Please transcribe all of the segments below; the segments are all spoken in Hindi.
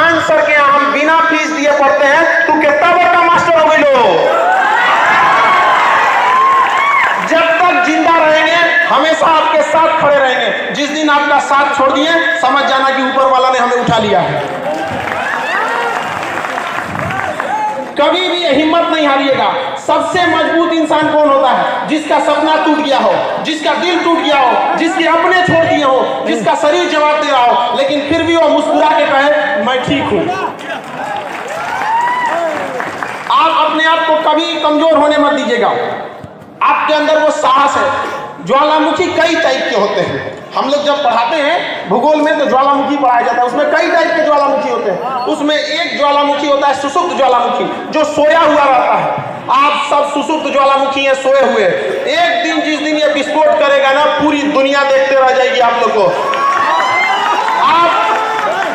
खान सर के यहाँ हम बिना फीस दिए पढ़ते हैं, तू कितना बड़ा मास्टर हो गई लो। जब तक जिंदा रहेंगे हमेशा आपके साथ खड़े रहेंगे। जिस दिन आपका साथ छोड़ दिए समझ जाना कि ऊपर वाला ने हमें उठा लिया है। कभी भी हिम्मत नहीं हारिएगा। सबसे मजबूत इंसान कौन होता है? जिसका सपना टूट गया हो, जिसका दिल टूट गया हो, जिसके अपने छोड़ दिए हो, जिसका शरीर जवाब दे रहा हो, लेकिन फिर भी वो मुस्कुरा के कहे मैं ठीक हूं। आप अपने आप को कभी कमजोर होने मत दीजिएगा। आपके अंदर वो साहस है। ज्वालामुखी कई टाइप के होते हैं। हम लोग जब पढ़ाते हैं भूगोल में तो ज्वालामुखी पढ़ाया जाता है, उसमें कई टाइप के ज्वालामुखी होते हैं। उसमें एक ज्वालामुखी होता है सुषुप्त ज्वालामुखी, जो सोया हुआ रहता है। आप सब सुषुप्त ज्वालामुखी हैं, सोए हुए। एक दिन जिस दिन ये विस्फोट करेगा ना, पूरी दुनिया देखते रह जाएगी आप लोग को।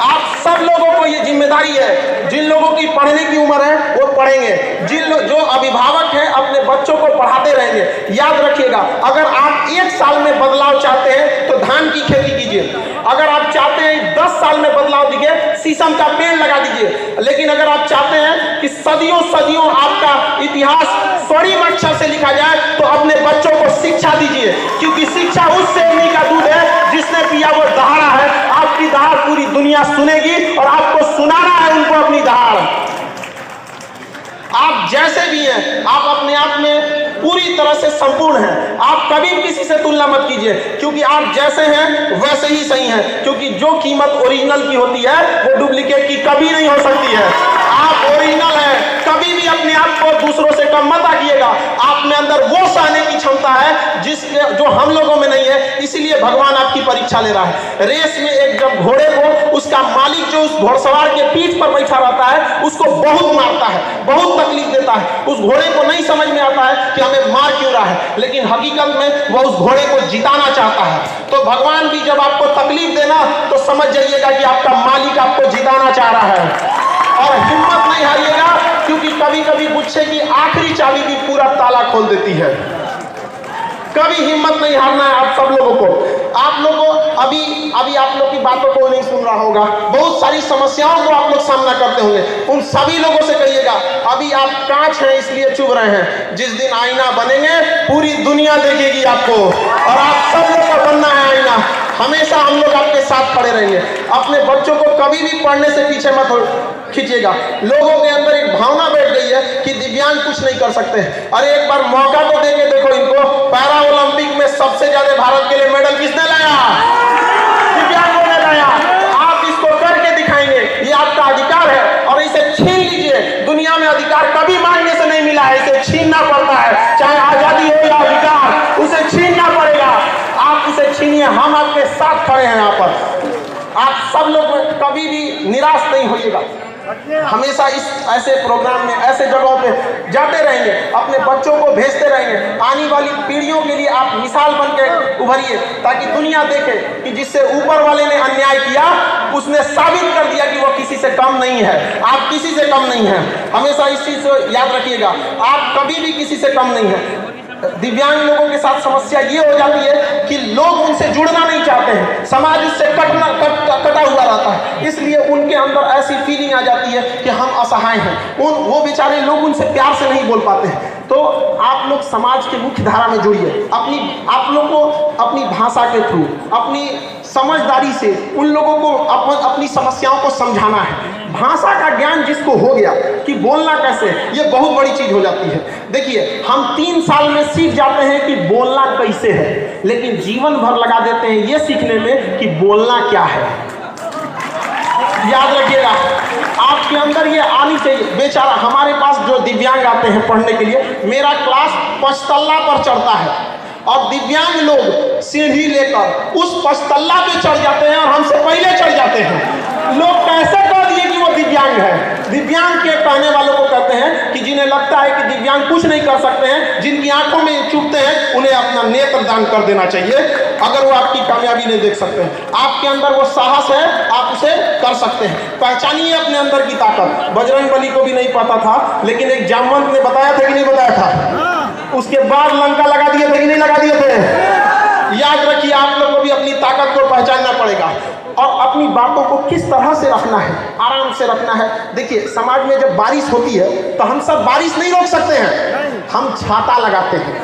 आप सब लोगों को ये जिम्मेदारी है। जिन लोगों की पढ़ने की उम्र है वो पढ़ेंगे। जो अभिभावक हैं अपने बच्चों को पढ़ाते रहेंगे। याद रखिएगा, अगर आप 1 साल में बदलाव चाहते हैं तो धान की खेती कीजिए। अगर आप चाहते हैं 10 साल में बदलाव दिखे, शीशम का पेड़ लगा दीजिए। लेकिन अगर आप चाहते हैं कि सदियों सदियों आपका इतिहास स्वर्णिम अक्षर से लिखा जाए, तो अपने बच्चों को शिक्षा दीजिए। क्योंकि शिक्षा उस शेरनी का दूध है जिसने पिया वो दहाड़ा है। आपकी दहाड़ पूरी दुनिया सुनेगी और आपको सुनाना है उनको अपनी दहाड़। आप जैसे भी हैं, आप अपने आप में पूरी तरह से संपूर्ण हैं। आप कभी किसी से तुलना मत कीजिए, क्योंकि आप जैसे हैं वैसे ही सही हैं। क्योंकि जो कीमत ओरिजिनल की होती है वो डुप्लीकेट की कभी नहीं हो सकती है। आप ओरिजिनल हैं। कभी भी अपने आप को दूसरों से कम मत आकिएगा। आप में अंदर वो सहने की क्षमता है जो हम लोगों में नहीं है। इसीलिए भगवान आपकी परीक्षा ले रहा है। रेस में एक जब घोड़े को उसका मालिक जो उस घोड़सवार के पीठ पर बैठा रहता है उसको बहुत मारता है, बहुत तकलीफ देता है। उस घोड़े को नहीं समझ में आता है कि हमें मार क्यों रहा है, लेकिन हकीकत में वह उस घोड़े को जिताना चाहता है। तो भगवान भी जब आपको तकलीफ देना तो समझ जाइएगा कि आपका मालिक आपको जिताना चाह रहा है। और हिम्मत नहीं हारिएगा, क्योंकि कभी कभी गुच्छे की आखिरी चाबी भी पूरा ताला खोल देती है। कभी हिम्मत नहीं हारना है आप सब लोगों को। आप लोगों अभी आप लोग की बातों को नहीं सुन रहा होगा। बहुत सारी समस्याओं को आप लोग सामना करते होंगे। उन सभी लोगों से कहिएगा अभी आप कांच हैं इसलिए चुभ रहे हैं। जिस दिन आईना बनेंगे पूरी दुनिया देखेगी आपको, और आप सब लोग को बनना है आईना। हमेशा हम लोग आपके साथ खड़े रहेंगे। अपने बच्चों को कभी भी पढ़ने से पीछे मत खींचिएगा। लोगों के अंदर एक भावना बैठ गई है कि दिव्यांग कुछ नहीं कर सकते। अरे एक बार मौका तो देके देखो इनको। पैरा ओलंपिक में सबसे ज्यादा भारत के लिए मेडल किसने लाया? दिव्यांगों ने लाया। आप इसको करके दिखाएंगे, ये आपका अधिकार है और इसे छीन लीजिए। दुनिया में अधिकार कभी मांगने से नहीं मिला है, इसे छीनना पड़ता है। चाहे आजादी हो या अधिकार, उसे छीनना पड़ेगा। आप उसे छीनिए, हम आपके साथ खड़े हैं यहाँ पर। आप सब लोग कभी भी निराश नहीं होइएगा। हमेशा इस ऐसे प्रोग्राम में ऐसे जगहों पे जाते रहेंगे, अपने बच्चों को भेजते रहेंगे। आने वाली पीढ़ियों के लिए आप मिसाल बन के उभरिए, ताकि दुनिया देखे कि जिससे ऊपर वाले ने अन्याय किया उसने साबित कर दिया कि वो किसी से कम नहीं है। आप किसी से कम नहीं हैं। हमेशा इस चीज को याद रखिएगा, आप कभी भी किसी से कम नहीं हैं। दिव्यांग लोगों के साथ समस्या ये हो जाती है कि लोग उनसे जुड़ना नहीं चाहते हैं। समाज उससे कटा हुआ रहता है, इसलिए उनके अंदर ऐसी फीलिंग आ जाती है कि हम असहाय हैं। वो बेचारे लोग उनसे प्यार से नहीं बोल पाते हैं। तो आप लोग समाज के मुख्य धारा में जुड़िए। आप लोग को अपनी भाषा के थ्रू, अपनी समझदारी से उन लोगों को अपनी समस्याओं को समझाना है। भाषा का ज्ञान जिसको हो गया कि बोलना कैसे, ये बहुत बड़ी चीज हो जाती है। देखिए, हम 3 साल में सीख जाते हैं कि बोलना कैसे है, लेकिन जीवन भर लगा देते हैं ये सीखने में कि बोलना क्या है। याद रखिएगा, आपके अंदर ये आनी चाहिए। बेचारा हमारे पास जो दिव्यांग आते हैं पढ़ने के लिए, मेरा क्लास 5 तल्ला पर चढ़ता है और दिव्यांग लोग सीढ़ी लेकर उस 5 तल्ला पे चढ़ जाते हैं और हमसे पहले चढ़ जाते हैं। लोग कैसे कह दिए कि वो दिव्यांग है? दिव्यांग के कहने वालों को कहते हैं कि जिन्हें लगता है कि दिव्यांग कुछ नहीं कर सकते हैं, जिनकी आंखों में चुभते हैं, उन्हें अपना नेत्र दान कर देना चाहिए अगर वो आपकी कामयाबी नहीं देख सकते हैं। आपके अंदर वो साहस है, आप उसे कर सकते हैं। पहचानिए अपने अंदर की ताकत। बजरंगबली को भी नहीं पता था, लेकिन एक जामवंत ने बताया था कि नहीं बताया था? उसके बाद लंका लगा दिए थे कि नहीं लगा दिए थे? याद रखिए, आप लोग को भी अपनी ताकत को पहचानना पड़ेगा। और अपनी बातों को किस तरह से रखना है, आराम से रखना है। देखिए समाज में जब बारिश होती है तो हम सब बारिश नहीं रोक सकते हैं, हम छाता लगाते हैं,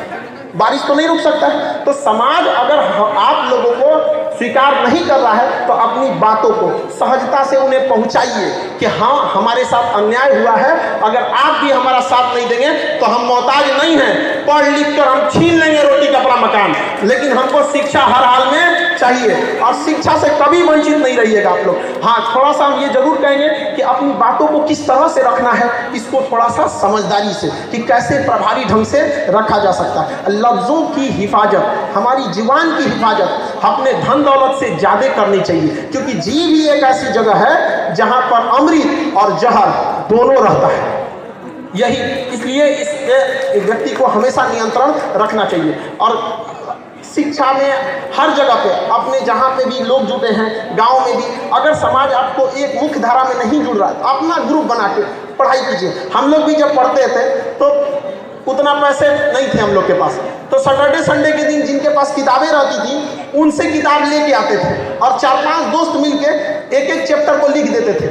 बारिश तो नहीं रुक सकता है। तो समाज अगर आप लोगों को स्वीकार नहीं कर रहा है तो अपनी बातों को सहजता से उन्हें पहुंचाइए कि हाँ हमारे साथ अन्याय हुआ है, अगर आप भी हमारा साथ नहीं देंगे तो हम मोहताज नहीं हैं, पढ़ लिख कर हम छीन लेंगे रोटी कपड़ा मकान, लेकिन हमको शिक्षा हर हाल में चाहिए और शिक्षा से कभी वंचित नहीं रहिएगा आप लोग। हाँ थोड़ा सा हम ये जरूर कहेंगे कि अपनी बातों को किस तरह से रखना है, इसको थोड़ा सा समझदारी से कि कैसे प्रभावी ढंग से रखा जा सकता है। लफ्ज़ों की हिफाजत, हमारी जुबान की हिफाजत अपने धन दौलत से ज़्यादा करनी चाहिए, क्योंकि जीभ ही एक ऐसी जगह है जहाँ पर अमृत और जहर दोनों रहता है। यही इसलिए इस व्यक्ति को हमेशा नियंत्रण रखना चाहिए। और शिक्षा में हर जगह पे अपने जहाँ पे भी लोग जुटे हैं, गांव में भी, अगर समाज आपको एक मुख्य धारा में नहीं जुड़ रहा है अपना ग्रुप बना के पढ़ाई कीजिए। हम लोग भी जब पढ़ते थे तो उतना पैसे नहीं थे हम लोग के पास, तो सैटरडे संडे के दिन जिनके पास किताबें रहती थी उनसे किताब लेके आते थे और 4-5 दोस्त मिलके एक एक चैप्टर को लिख देते थे।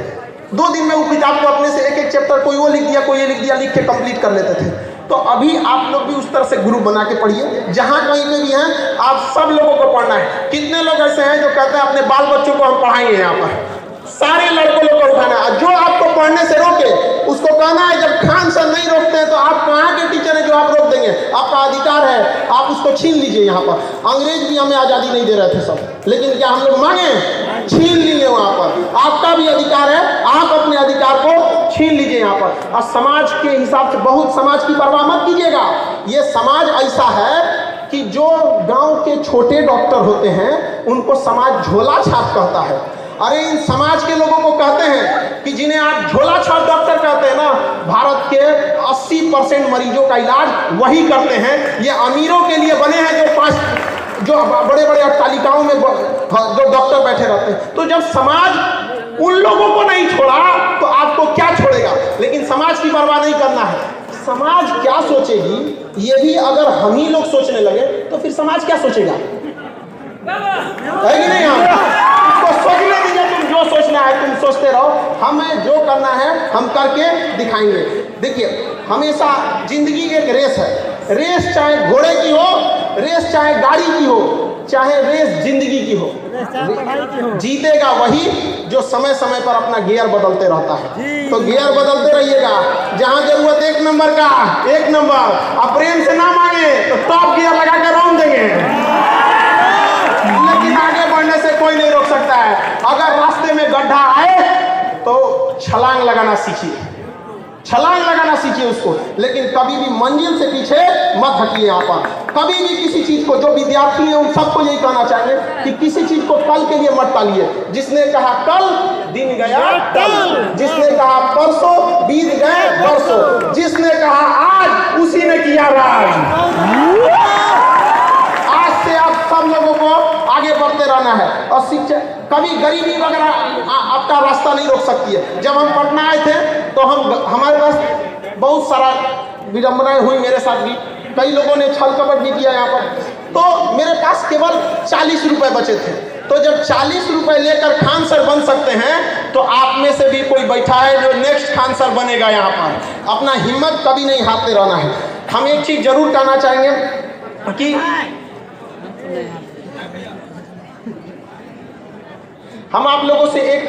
2 दिन में वो किताब को अपने से एक एक चैप्टर कोई वो लिख दिया कोई ये लिख दिया, लिख के कंप्लीट कर लेते थे। तो अभी आप लोग भी उस तरह से ग्रुप बना के पढ़िए, जहाँ कहीं पे भी हैं आप सब लोगों को पढ़ना है। कितने लोग ऐसे हैं जो कहते हैं अपने बाल बच्चों को हम पढ़ाएंगे, यहाँ पर सारे लड़कों लोग को उठाना है। जो आपको पढ़ने से रोके उसको कहना है, जब खान सर नहीं रोकते हैं तो आप कहाँ के टीचर हैं जो आप रोक देंगे, आपका अधिकार है, आप उसको छीन लीजिए। यहाँ पर अंग्रेज भी हमें आज़ादी नहीं दे रहे थे सब, लेकिन क्या हम लोग मांगे, छीन लिए। वहाँ पर आपका भी अधिकार है, आप अपने अधिकार को छीन लीजिए यहाँ पर। और समाज के हिसाब से बहुत समाज की परवाह मत कीजिएगा। ये समाज ऐसा है कि जो गांव के छोटे डॉक्टर होते हैं उनको समाज झोला छाप कहता है। अरे इन समाज के लोगों को कहते हैं कि जिन्हें आप झोला छाप डॉक्टर कहते हैं ना, भारत के 80% मरीजों का इलाज वही करते हैं। ये अमीरों के लिए बने हैं जो बड़े बड़े अट्टालिकाओं में जो डॉक्टर बैठे रहते हैं। तो जब समाज उन लोगों को नहीं छोड़ा तो आपको क्या छोड़ेगा। लेकिन समाज की परवाह नहीं करना है। समाज क्या सोचेगी ये भी अगर हम ही लोग सोचने लगे तो फिर समाज क्या सोचेगा, है कि नहीं। हम सोचने दीजिए, तुम जो सोचना है तुम सोचते रहो, हमें जो करना है हम करके दिखाएंगे। देखिए हमेशा जिंदगी एक रेस है, रेस चाहे घोड़े की हो, रेस चाहे गाड़ी की हो, चाहे रेस जिंदगी की हो, जीतेगा वही जो समय समय पर अपना गियर बदलते रहता है। तो गियर बदलते रहिएगा, जहां जरूरत 1 नंबर का 1 नंबर, अब प्रेम से ना मांगे तो टॉप गियर लगा कर रौंद देंगे, लेकिन आगे बढ़ने से कोई नहीं रोक सकता है। अगर रास्ते में गड्ढा आए तो छलांग लगाना सीखिए, छलांग लगाना सीखिए उसको, लेकिन कभी भी मंजिल से पीछे मत हटिए। यहाँ पर कभी भी किसी चीज को, जो विद्यार्थी हैं उन सबको यही कहना चाहिए कि किसी चीज को कल के लिए मत टालिए। जिसने कहा कल दिन गया कल, जिसने कहा परसों बीत गए बरसों, जिसने कहा आज उसी ने किया राज। आज से आप सब लोगों को आगे बढ़ते रहना है। और शिक्षा कभी गरीबी वगैरह आपका रास्ता नहीं रोक सकती है। जब हम पटना आए थे तो हमारे पास बहुत सारा विडम्बनाएं हुई, मेरे साथ भी कई लोगों ने छल कपट भी किया यहाँ पर। तो मेरे पास केवल 40 रुपए बचे थे। तो जब 40 रुपए लेकर खान सर बन सकते हैं तो आप में से भी कोई बैठा है जो नेक्स्ट खान सर बनेगा। यहाँ पर अपना हिम्मत कभी नहीं हारते रहना है। हम एक चीज जरूर कहना चाहेंगे कि हम आप लोगों से एक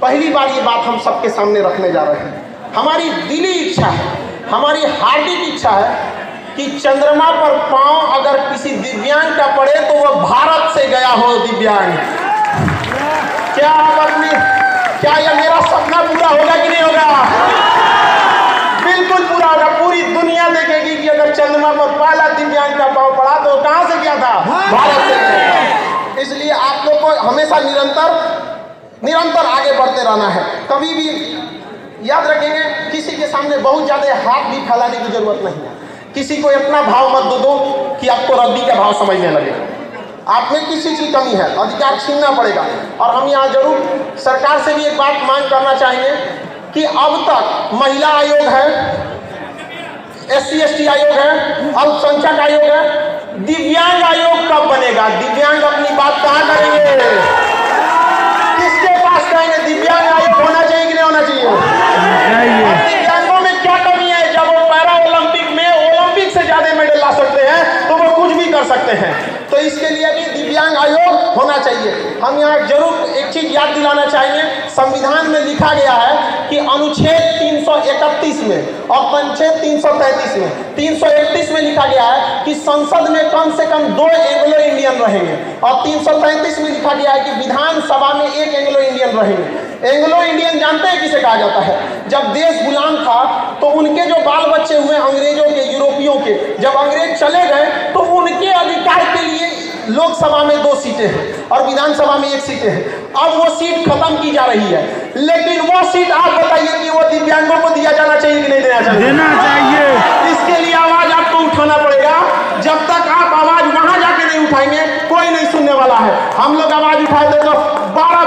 पहली बार ये बात हम सबके सामने रखने जा रहे हैं। हमारी दिली इच्छा है, हमारी हार्दिक इच्छा है कि चंद्रमा पर पांव अगर किसी दिव्यांग का पड़े तो वह भारत से गया हो दिव्यांग। क्या यह मेरा सपना पूरा होगा कि नहीं होगा? बिल्कुल पूरा होगा। पूरी दुनिया देखेगी कि अगर चंद्रमा पर पहला दिव्यांग का पांव पड़ा तो कहां से गया था? भारत से गया। इसलिए आप लोग को हमेशा निरंतर आगे बढ़ते रहना है। कभी भी याद रखेंगे, किसी के सामने बहुत ज्यादा हाथ भी फैलाने की जरूरत नहीं है। किसी को इतना भाव मत दो कि आपको रद्दी का भाव समझने लगे। आप में किसी की कमी है, अधिकार छीनना पड़ेगा। और हम यहाँ जरूर सरकार से भी एक बात मांग करना चाहेंगे कि अब तक महिला आयोग है, SC/ST आयोग है, अल्पसंख्यक आयोग है, दिव्यांग आयोग कब बनेगा? दिव्यांग अपनी बात कहाँ करेंगे? सकते हैं। तो इसके लिए भी दिव्यांग आयोग होना चाहिए। हम यहाँ जरूर एक चीज याद दिलाना चाहेंगे, संविधान में लिखा गया है कि अनुच्छेद 331 में और अनुच्छेद 333 में, 331 में लिखा गया है कि संसद में कम से कम 2 एंग्लो इंडियन रहेंगे और 333 में लिखा गया है कि विधानसभा में 1 एंग्लो इंडियन रहेंगे। एंग्लो इंडियन जानते हैं किसे कहा जाता है? जब देश गुलाम था तो उनके जो बाल बच्चे हुए अंग्रेजों के, यूरोपियों के, जब अंग्रेज चले गए तो उनके अधिकार के लिए लोकसभा में 2 सीटें हैं और विधानसभा में 1 सीटें हैं। अब वो सीट खत्म की जा रही है, लेकिन वो सीट आप बताइए कि वो दिव्यांगों को दिया जाना चाहिए कि नहीं देना चाहिए? देना चाहिए। इसके लिए आवाज आपको उठाना पड़ेगा। जब तक आप आवाज वहां जाके नहीं उठाएंगे कोई नहीं सुनने वाला है। हम लोग आवाज उठाए थे तो 12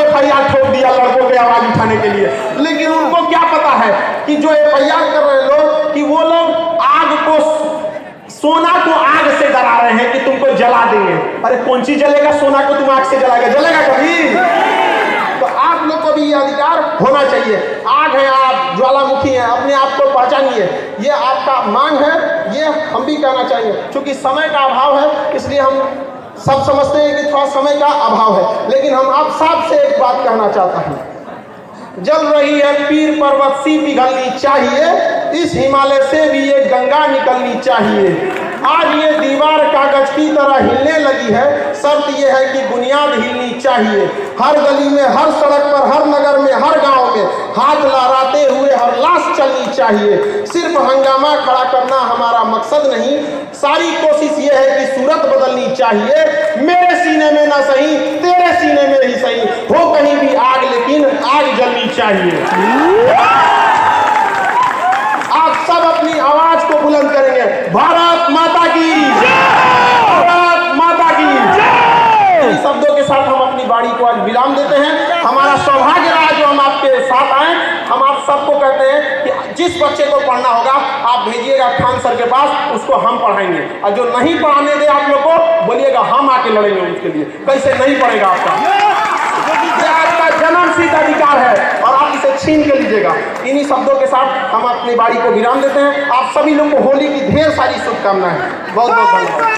FIR ठोक दिया लड़कों के आवाज उठाने के लिए, लेकिन उनको क्या पता है कि जो FIR कर रहे लोग कि वो लोग आग को, सोना को आग से डरा रहे हैं कि तुमको जला देंगे। अरे कौन सी जलेगा? सोना को तुम आग से जलाएगा? जलेगा कभी? तो आप लोग को भी ये अधिकार होना चाहिए। आग है आप, ज्वालामुखी है, अपने आप को पहचानिए। ये आपका मांग है, ये हम भी कहना चाहिए। क्योंकि समय का अभाव है इसलिए हम सब समझते हैं कि थोड़ा समय का अभाव है, लेकिन हम आप साफ से एक बात कहना चाहता हूँ, जल रही है पीर पर्वत सी पिघलनी चाहिए, इस हिमालय से भी ये गंगा निकलनी चाहिए। आज ये दीवार कागज की तरह हिलने लगी है, शर्त ये है कि बुनियाद हिलनी चाहिए। हर गली में, हर सड़क पर, हर नगर में, हर गांव में हाथ लहराते हुए हर लाश चलनी चाहिए। सिर्फ हंगामा खड़ा करना हमारा मकसद नहीं, सारी कोशिश ये है कि सूरत बदलनी चाहिए। मेरे सीने में ना सही, तेरे सीने में ही सही, हो कहीं भी आग लेकिन आग जलनी चाहिए। आप सब अपनी आवाज को बुलंद करेंगे, भारत माता की जय, भारत माता की जय। इन शब्दों के साथ हम अपनी बाड़ी को आज विराम देते हैं। हमारा सौभाग्य रहा जो हम आपके साथ आए। हम आप सबको कहते हैं कि जिस बच्चे को पढ़ना होगा आप भेजिएगा खान सर के पास, उसको हम पढ़ाएंगे। और जो नहीं पढ़ाने दे आप लोग को बोलिएगा हम आके लड़ेंगे उसके लिए। कैसे नहीं पढ़ेगा आपका? आपका जन्मसिद्ध अधिकार है और आप इसे छीन के लीजिएगा। इन्हीं शब्दों के साथ हम अपनी बाड़ी को विराम देते हैं। आप सभी लोग को होली की ढेर सारी शुभकामनाएं। बहुत बहुत धन्यवाद।